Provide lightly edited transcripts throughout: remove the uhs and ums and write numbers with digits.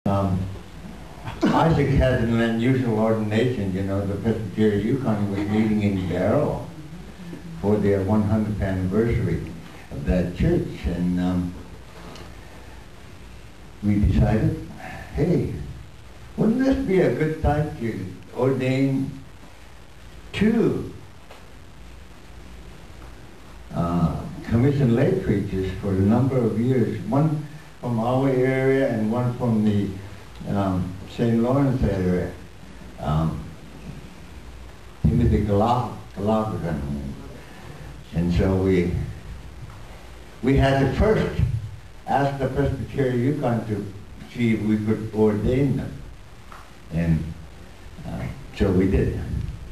Isaac had an unusual ordination. You know, the Presbyterian Yukon was meeting in Barrow for their 100th anniversary of that church, and we decided, hey, wouldn't this be a good time to ordain two commissioned lay preachers for a number of years, one from our area and one from the St. Lawrence area, Timothy Galagagan. And so we had to first ask the Presbyterian Yukon to see if we could ordain them. And so we did.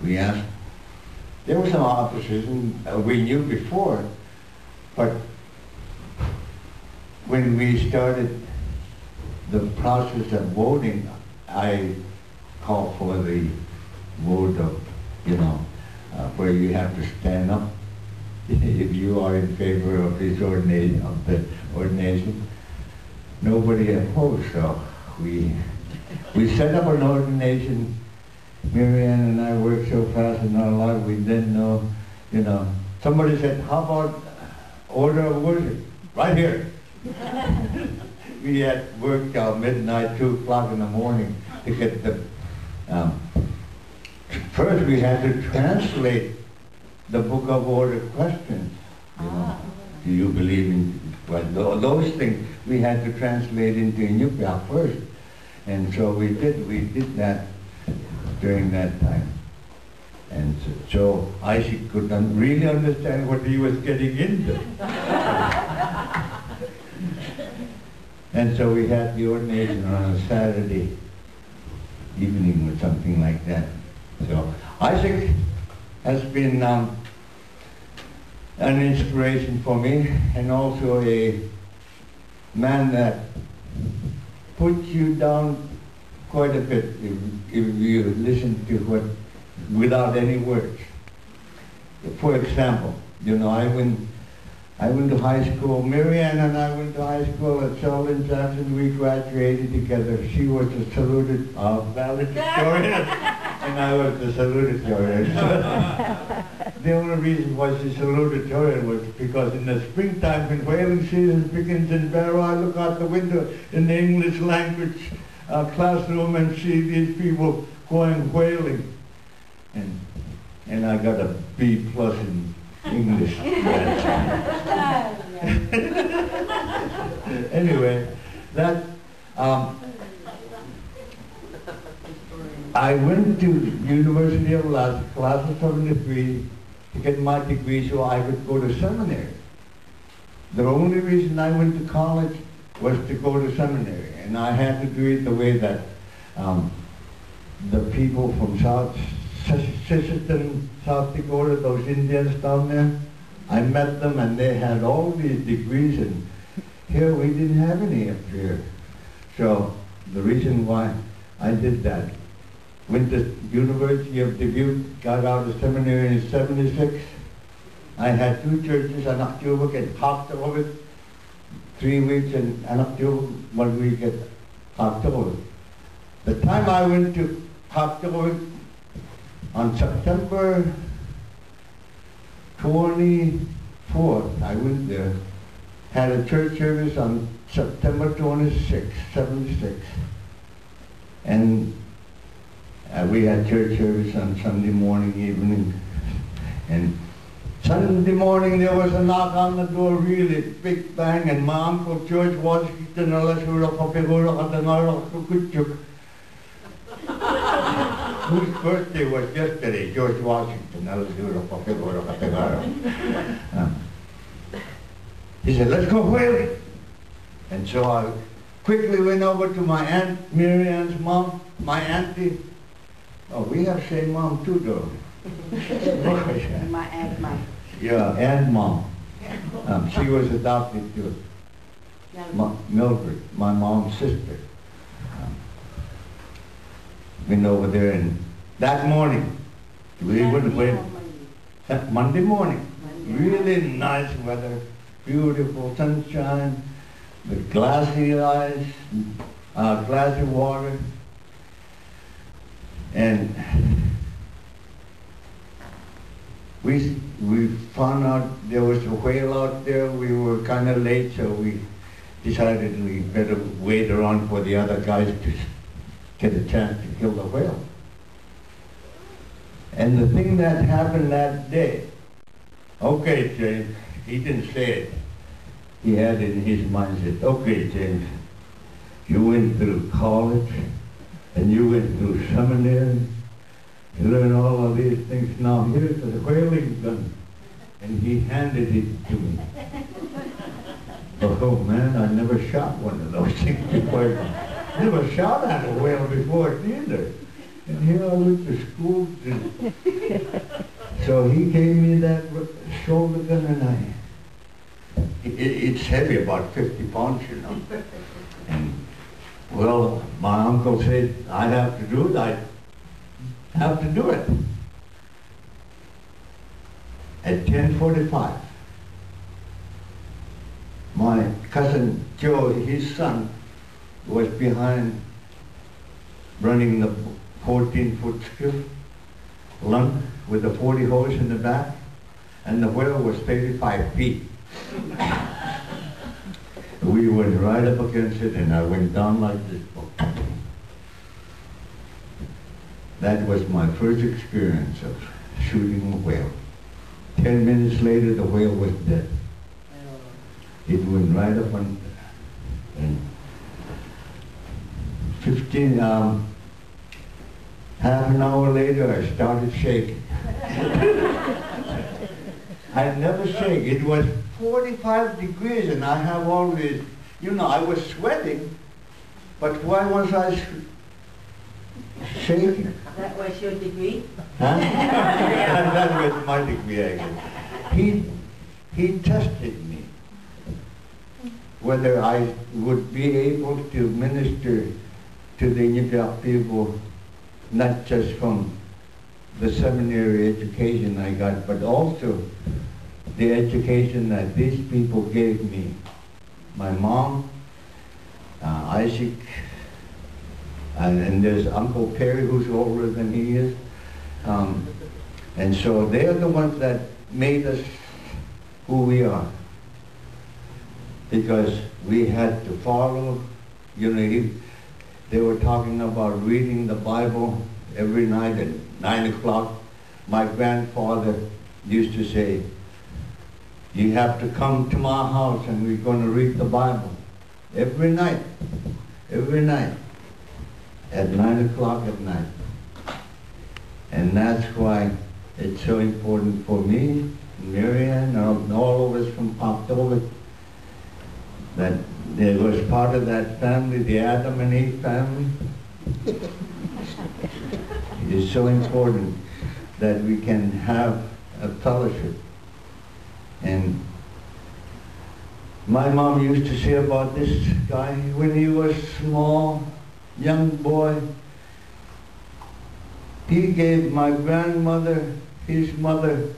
We asked. There were some opposition we knew before, but when we started the process of voting, I called for the vote of, where you have to stand up if you are in favor of this ordination. Nobody opposed, so we set up an ordination. Marianne and I worked so fast in our life, we didn't know, Somebody said, how about order of worship? Right here. We had worked till midnight, 2 o'clock in the morning to get the... first we had to translate the Book of Order questions. Do you believe in... Well, those things we had to translate into Nageak first. And so we did that during that time. And so Isaac could really understand what he was getting into. And so we had the ordination on a Saturday evening or something like that. So Isaac has been an inspiration for me, and also a man that puts you down quite a bit if you listen to what, without any words. For example, I went to high school. Marianne and I went to high school at Sheldon Jackson. We graduated together. She was a saluted valedictorian, and I was the salutatorian. The only reason why she's salutatorian was because in the springtime, when whaling season begins in Barrow, I look out the window in the English language classroom and see these people going whaling. And I got a B+ in English. Anyway, that I went to University of Alaska, class of 73, to get my degree so I could go to seminary. The only reason I went to college was to go to seminary, and I had to do it the way that the people from Sisseton, South Dakota, those Indians down there, I met them and they had all these degrees, and here we didn't have any up here. So the reason why I did that, went to University of Dubuque, got out of seminary in '76. I had 2 churches, Atkoochook and Kaktovik, 3 weeks in Atkoochook, 1 week at Kaktovik. The time I went to Kaktovik, on September 24th, I went there, had a church service on September 26th, 76. And we had church service on Sunday morning, evening. And Sunday morning there was a knock on the door, really big bang, and my Uncle George Washington, Atkoochook, whose birthday was yesterday, George Washington. He said, let's go whaling. And so I quickly went over to my Aunt Marianne's mom, my auntie. Oh, we have same mom too, though. My aunt, mom. Yeah, and mom. She was adopted too. Mildred, my mom's sister. Went over there, and that morning, we went Monday morning. Really nice weather, beautiful sunshine, with glassy eyes. a glass of water, and we found out there was a whale out there. We were kind of late, so we decided we better wait around for the other guys to get a chance to kill the whale. And the thing that happened that day, okay, James, he didn't say it. He had it in his mind, said, okay, James, you went through college, and you went through seminary, you learned all of these things. Now here's the whaling gun. And he handed it to me. Oh man, I never shot one of those things before. Never shot at a whale before either. And here I went to school. So he gave me that shoulder gun, and it's heavy, about 50 pounds, you know. And well, my uncle said, I have to do it. I have to do it. At 10:45, my cousin Joe, his son, was behind running the 14-foot skiff, lung with the 40 hose in the back, and the whale was 35 feet. We went right up against it, and I went down like this. That was my first experience of shooting a whale. 10 minutes later, the whale was dead. It went right up on, and 15, half an hour later, I started shaking. I never shake. It was 45 degrees, and I have all this, you know, I was sweating, but why was I shaking? That was your degree? Huh? That was my degree, I guess. He tested me whether I would be able to minister to the Nageak people, not just from the seminary education I got, but also the education that these people gave me. My mom, Isaac, and there's Uncle Perry, who's older than he is. And so they're the ones that made us who we are. Because we had to follow, you know, they were talking about reading the Bible every night at 9 o'clock. My grandfather used to say, you have to come to my house and we're going to read the Bible. Every night at 9 o'clock at night. And that's why it's so important for me, Marianne, and all of us from Kaktovik, that there was part of that family, the Adam and Eve family. It is so important that we can have a fellowship. And my mom used to say about this guy, when he was small, young boy, he gave my grandmother, his mother,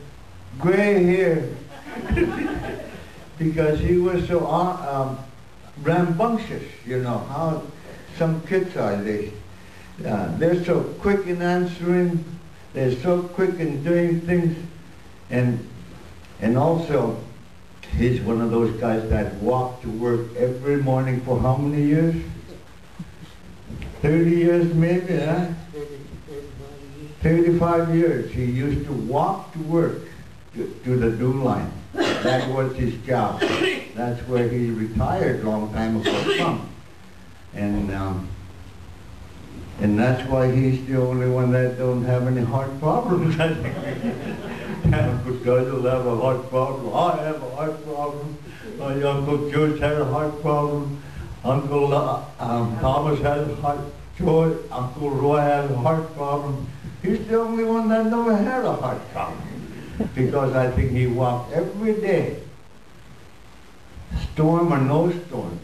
gray hair because he was so rambunctious, you know, how some kids are. They're so quick in answering, they're so quick in doing things, and also, he's one of those guys that walked to work every morning for how many years? 30 years maybe, huh? 35 years. He used to walk to work to the dew line. That was his job. That's where he retired a long time ago from. And that's why he's the only one that don't have any heart problems. Uncle George will have a heart problem. I have a heart problem. My Uncle George had a heart problem. Uncle Thomas has a heart problem. Uncle Roy has a heart problem. He's the only one that never had a heart problem. Because I think he walked every day. Storm or no storm.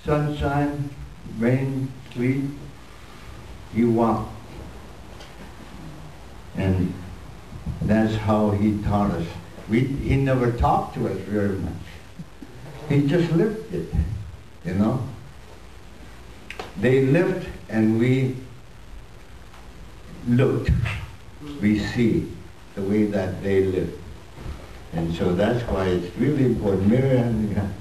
Sunshine, rain, sleet. He walked. And that's how he taught us. He never talked to us very much. He just lived it, you know. They lived and we looked. We see the way that they lived. And so that's why it's really important. Mary Ann,